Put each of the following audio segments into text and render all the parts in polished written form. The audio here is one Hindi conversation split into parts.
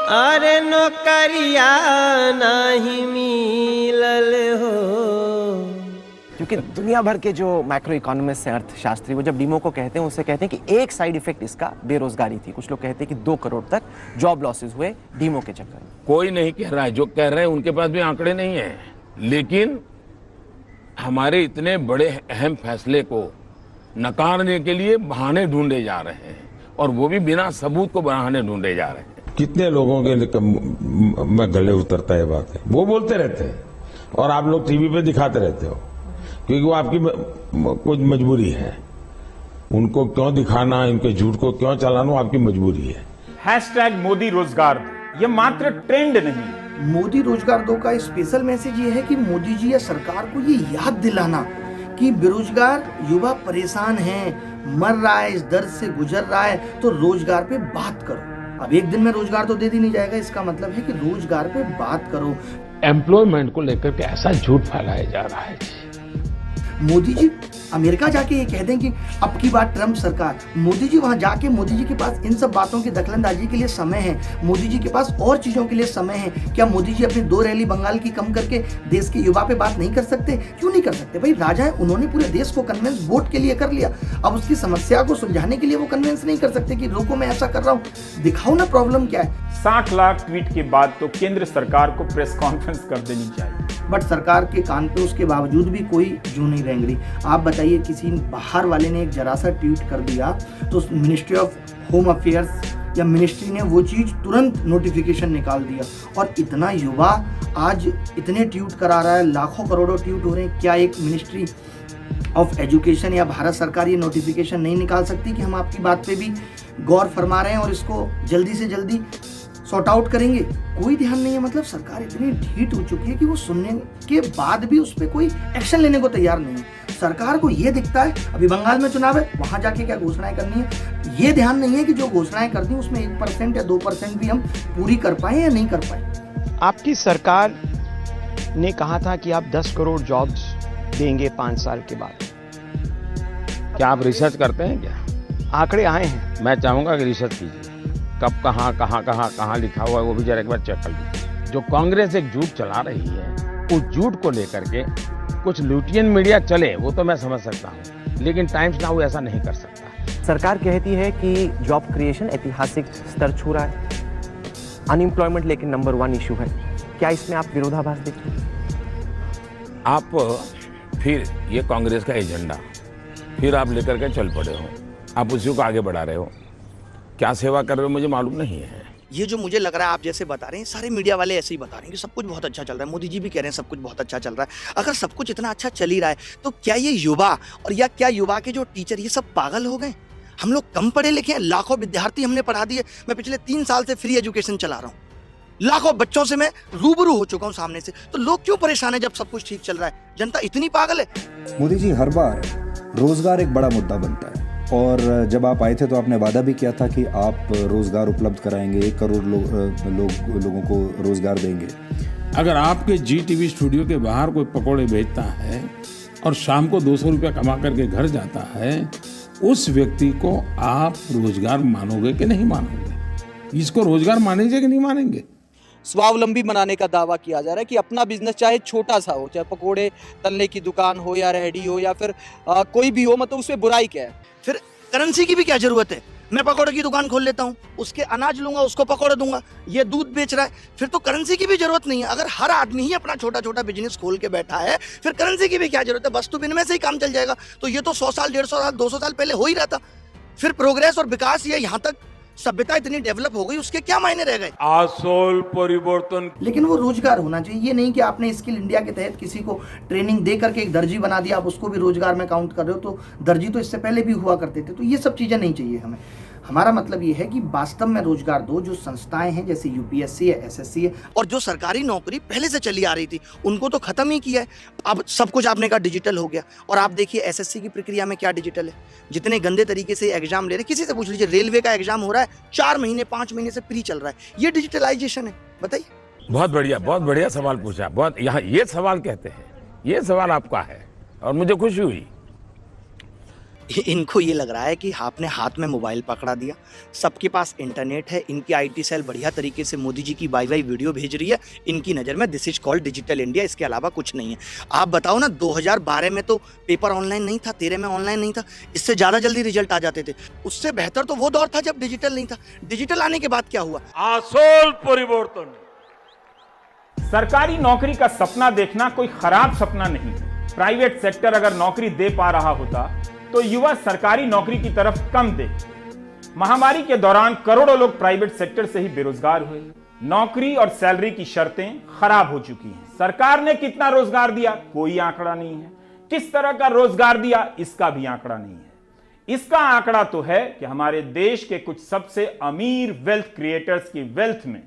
अरे नौकरिया नहीं मिलल हो। क्योंकि दुनिया भर के जो मैक्रो इकोनॉमिस्ट हैं, अर्थशास्त्री, वो जब डीमो को कहते हैं, उससे कहते हैं कि एक साइड इफेक्ट इसका बेरोजगारी थी। कुछ लोग कहते हैं कि 2 करोड़ तक जॉब लॉसेस हुए डीमो के चक्कर में। कोई नहीं कह रहा है, जो कह रहे हैं उनके पास भी आंकड़े नहीं है, लेकिन हमारे इतने बड़े अहम फैसले को नकारने के लिए बहाने ढूंढे जा रहे हैं, और वो भी बिना सबूत को बहाने ढूंढे जा रहे हैं। कितने लोगों के में गले उतरता है बात है, वो बोलते रहते हैं और आप लोग टीवी पे दिखाते रहते हो, क्योंकि वो आपकी कुछ मजबूरी है। उनको क्यों दिखाना, इनके झूठ को क्यों चलाना, वो आपकी मजबूरी है। हैशटैग मोदी रोजगार, ये मात्र ट्रेंड नहीं। मोदी रोजगार दो का स्पेशल मैसेज ये है कि मोदी जी या सरकार को ये याद दिलाना कि बेरोजगार युवा परेशान हैं, मर रहा है, इस दर्द से गुजर रहा है, तो रोजगार पे बात करो। अब एक दिन में रोजगार तो दे दी नहीं जाएगा, इसका मतलब है कि रोजगार पे बात करो। एम्प्लॉयमेंट को लेकर के ऐसा झूठ फैलाया जा रहा है। मोदी जी अमेरिका जाके ये कह दें कि अब की बात ट्रंप सरकार, मोदी जी वहां जाके, मोदी जी के पास इन सब बातों की दखलंदाजी के लिए समय है, मोदी जी के पास और चीजों के लिए समय है। क्या मोदी जी अपनी 2 रैली बंगाल की कम करके देश के युवा पे बात नहीं कर सकते? क्यों नहीं कर सकते भाई? राजा है, उन्होंने पूरे देश को कन्विंस वोट के लिए कर लिया। अब उसकी समस्या को सुलझाने के लिए वो कन्विंस नहीं कर सकते कि रोको मैं ऐसा कर रहा हूँ, दिखाओ ना प्रॉब्लम क्या है। 60 लाख ट्वीट के बाद तो केंद्र सरकार को प्रेस कॉन्फ्रेंस कर देनी चाहिए, बट सरकार के कान पे उसके बावजूद भी कोई जू नहीं रेंग रही। आप बताइए, किसी बाहर वाले ने एक जरा सा ट्वीट कर दिया तो मिनिस्ट्री ऑफ होम अफेयर्स या मिनिस्ट्री ने वो चीज तुरंत नोटिफिकेशन निकाल दिया, और इतना युवा आज इतने ट्वीट करा रहा है, लाखों करोड़ों ट्वीट हो रहे हैं। क्या एक मिनिस्ट्री ऑफ एजुकेशन या भारत सरकार ये नोटिफिकेशन नहीं निकाल सकती कि हम आपकी बात पे भी गौर फरमा रहे हैं और इसको जल्दी से जल्दी सॉर्ट आउट करेंगे? कोई ध्यान नहीं है। मतलब सरकार इतनी ढीठ हो चुकी है कि वो सुनने के बाद भी उस पर कोई एक्शन लेने को तैयार नहीं है। सरकार को ये दिखता है अभी बंगाल में चुनाव है, वहां जाके क्या घोषणाएं करनी है, ये ध्यान नहीं है कि जो घोषणाएं कर दी उसमें 1% या 2% भी हम पूरी कर पाए या नहीं कर पाए। आपकी सरकार ने कहा था कि आप 10 करोड़ जॉब्स देंगे 5 साल के बाद। क्या आप रिसर्च करते हैं? क्या आंकड़े आए हैं? मैं चाहूंगा कि रिसर्च कीजिए, कब कहाँ लिखा हुआ है वो भी जरा एक बार चेक कर लीजिए। जो कांग्रेस एक झूठ चला रही है, उस झूठ को लेकर के कुछ लुटियन मीडिया चले, वो तो मैं समझ सकता हूँ, लेकिन टाइम्स नाउ ऐसा नहीं कर सकता। सरकार कहती है कि जॉब क्रिएशन ऐतिहासिक स्तर छू रहा है, अनएम्प्लॉयमेंट लेकिन नंबर 1 इशू है। क्या इसमें आप विरोधाभास देखते हैं? आप फिर ये कांग्रेस का एजेंडा फिर आप लेकर के चल पड़े हो, आप उसी को आगे बढ़ा रहे हो। क्या सेवा कर रहे हो मुझे मालूम नहीं है। ये जो मुझे लग रहा है आप जैसे बता रहे हैं, सारे मीडिया वाले ऐसे ही बता रहे हैं कि सब कुछ बहुत अच्छा चल रहा है, मोदी जी भी कह रहे हैं सब कुछ बहुत अच्छा चल रहा है। अगर सब कुछ इतना अच्छा चल ही रहा है तो क्या ये युवा और या क्या युवा के जो टीचर ये सब पागल हो गए? हम लोग कम पढ़े लिखे हैं, लाखों विद्यार्थी हमने पढ़ा दिए। मैं पिछले 3 साल से फ्री एजुकेशन चला रहा हूँ, लाखों बच्चों से मैं रूबरू हो चुका हूँ सामने से। तो लोग क्यों परेशान है जब सब कुछ ठीक चल रहा है? जनता इतनी पागल है? मोदी जी, हर बार रोजगार एक बड़ा मुद्दा बनता है, और जब आप आए थे तो आपने वादा भी किया था कि आप रोजगार उपलब्ध कराएंगे, 1 करोड़ लोगों को रोजगार देंगे। अगर आपके जी टीवी स्टूडियो के बाहर कोई पकौड़े बेचता है और शाम को 200 रुपया कमा करके घर जाता है, उस व्यक्ति को आप रोजगार मानोगे कि नहीं मानोगे? इसको रोजगार मानेंगे कि नहीं मानेंगे? स्वावलंबी बनाने का दावा किया जा रहा है कि अपना बिजनेस चाहे छोटा सा हो, चाहे पकोड़े तलने की दुकान हो या रेहड़ी हो या फिर कोई भी हो, मतलब उसमें बुराई क्या है? फिर करेंसी की भी क्या जरूरत है? मैं पकौड़े की दुकान खोल लेता हूँ, उसके अनाज लूंगा, उसको पकौड़े दूंगा। ये दूध बेच रहा है, फिर तो करेंसी की भी जरूरत नहीं है। अगर हर आदमी ही अपना छोटा छोटा बिजनेस खोल के बैठा है, फिर करेंसी की भी क्या जरूरत है? वस्तु विनिमय से ही काम चल जाएगा। तो ये तो 100 साल, 150 साल, 200 साल पहले हो ही रहा था। फिर प्रोग्रेस और विकास, ये यहाँ तक सभ्यता इतनी डेवलप हो गई, उसके क्या मायने रह गए? आसोल परिवर्तन। लेकिन वो रोजगार होना चाहिए। ये नहीं कि आपने स्किल इंडिया के तहत किसी को ट्रेनिंग दे करके एक दर्जी बना दिया, आप उसको भी रोजगार में काउंट कर रहे हो। तो दर्जी तो इससे पहले भी हुआ करते थे। तो ये सब चीजें नहीं चाहिए हमें। हमारा मतलब ये है कि वास्तव में रोजगार दो। जो संस्थाएं हैं जैसे यूपीएससी है, एसएससी है, और जो सरकारी नौकरी पहले से चली आ रही थी, उनको तो खत्म ही किया है। अब सब कुछ आपने कहा डिजिटल हो गया। और आप देखिए एसएससी की प्रक्रिया में क्या डिजिटल है। जितने गंदे तरीके से एग्जाम ले रहे, किसी से पूछ लीजिए, रेलवे का एग्जाम हो रहा है 4 महीने 5 महीने से प्री चल रहा है। ये डिजिटलाइजेशन है। बताइए। बहुत बढ़िया सवाल पूछा। बहुत यहाँ ये सवाल कहते हैं, ये सवाल आपका है और मुझे खुशी हुई। इनको ये लग रहा है कि आपने हाथ में मोबाइल पकड़ा दिया, सबके पास इंटरनेट है, इनकी आईटी सेल बढ़िया तरीके से मोदी जी की वाई वीडियो भेज रही है, इनकी नज़र में this is called digital India, इसके अलावा कुछ नहीं है। आप बताओ ना, 2012 में तो पेपर ऑनलाइन नहीं था, 13 में ऑनलाइन नहीं था, इससे ज़्यादा जल्दी रिजल्ट आ जाते थे। उससे बेहतर तो वो दौर था जब डिजिटल नहीं था। डिजिटल आने के बाद क्या हुआ? आसोल परिवर्तन। सरकारी नौकरी का सपना देखना कोई खराब सपना नहीं है। प्राइवेट सेक्टर अगर नौकरी दे पा रहा होता तो युवा सरकारी नौकरी की तरफ कम दे। महामारी के दौरान करोड़ों लोग प्राइवेट सेक्टर से ही बेरोजगार हुए। नौकरी और सैलरी की शर्तें खराब हो चुकी हैं। सरकार ने कितना रोजगार दिया, कोई आंकड़ा नहीं है। किस तरह का रोजगार दिया, इसका भी आंकड़ा नहीं है। इसका आंकड़ा तो है कि हमारे देश के कुछ सबसे अमीर वेल्थ क्रिएटर्स की वेल्थ में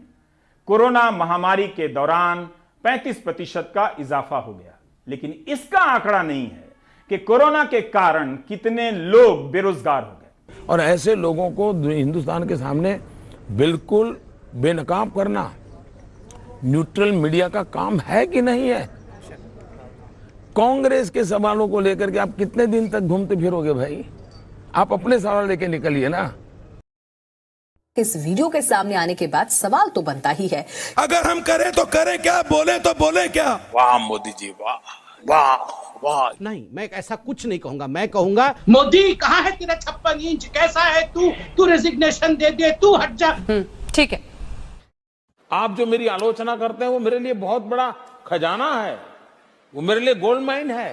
कोरोना महामारी के दौरान 35% का इजाफा हो गया, लेकिन इसका आंकड़ा नहीं है कि कोरोना के कारण कितने लोग बेरोजगार हो गए। और ऐसे लोगों को हिंदुस्तान के सामने बिल्कुल बेनकाब करना न्यूट्रल मीडिया का काम है कि नहीं है? कांग्रेस के सवालों को लेकर के आप कितने दिन तक घूमते फिरोगे भाई? आप अपने सवाल लेके निकलिए ना। इस वीडियो के सामने आने के बाद सवाल तो बनता ही है, अगर हम करें तो करें क्या, बोले तो बोले क्या? वाह मोदी जी, वाह वाह वाह। नहीं, मैं ऐसा कुछ नहीं कहूंगा। मैं कहूंगा, मोदी कहाँ है तेरा 56 इंच, कैसा है तू रेजिग्नेशन दे दे, तू हट जा। ठीक है। आप जो मेरी आलोचना करते हैं वो मेरे लिए बहुत बड़ा खजाना है, वो मेरे लिए गोल्ड माइन है।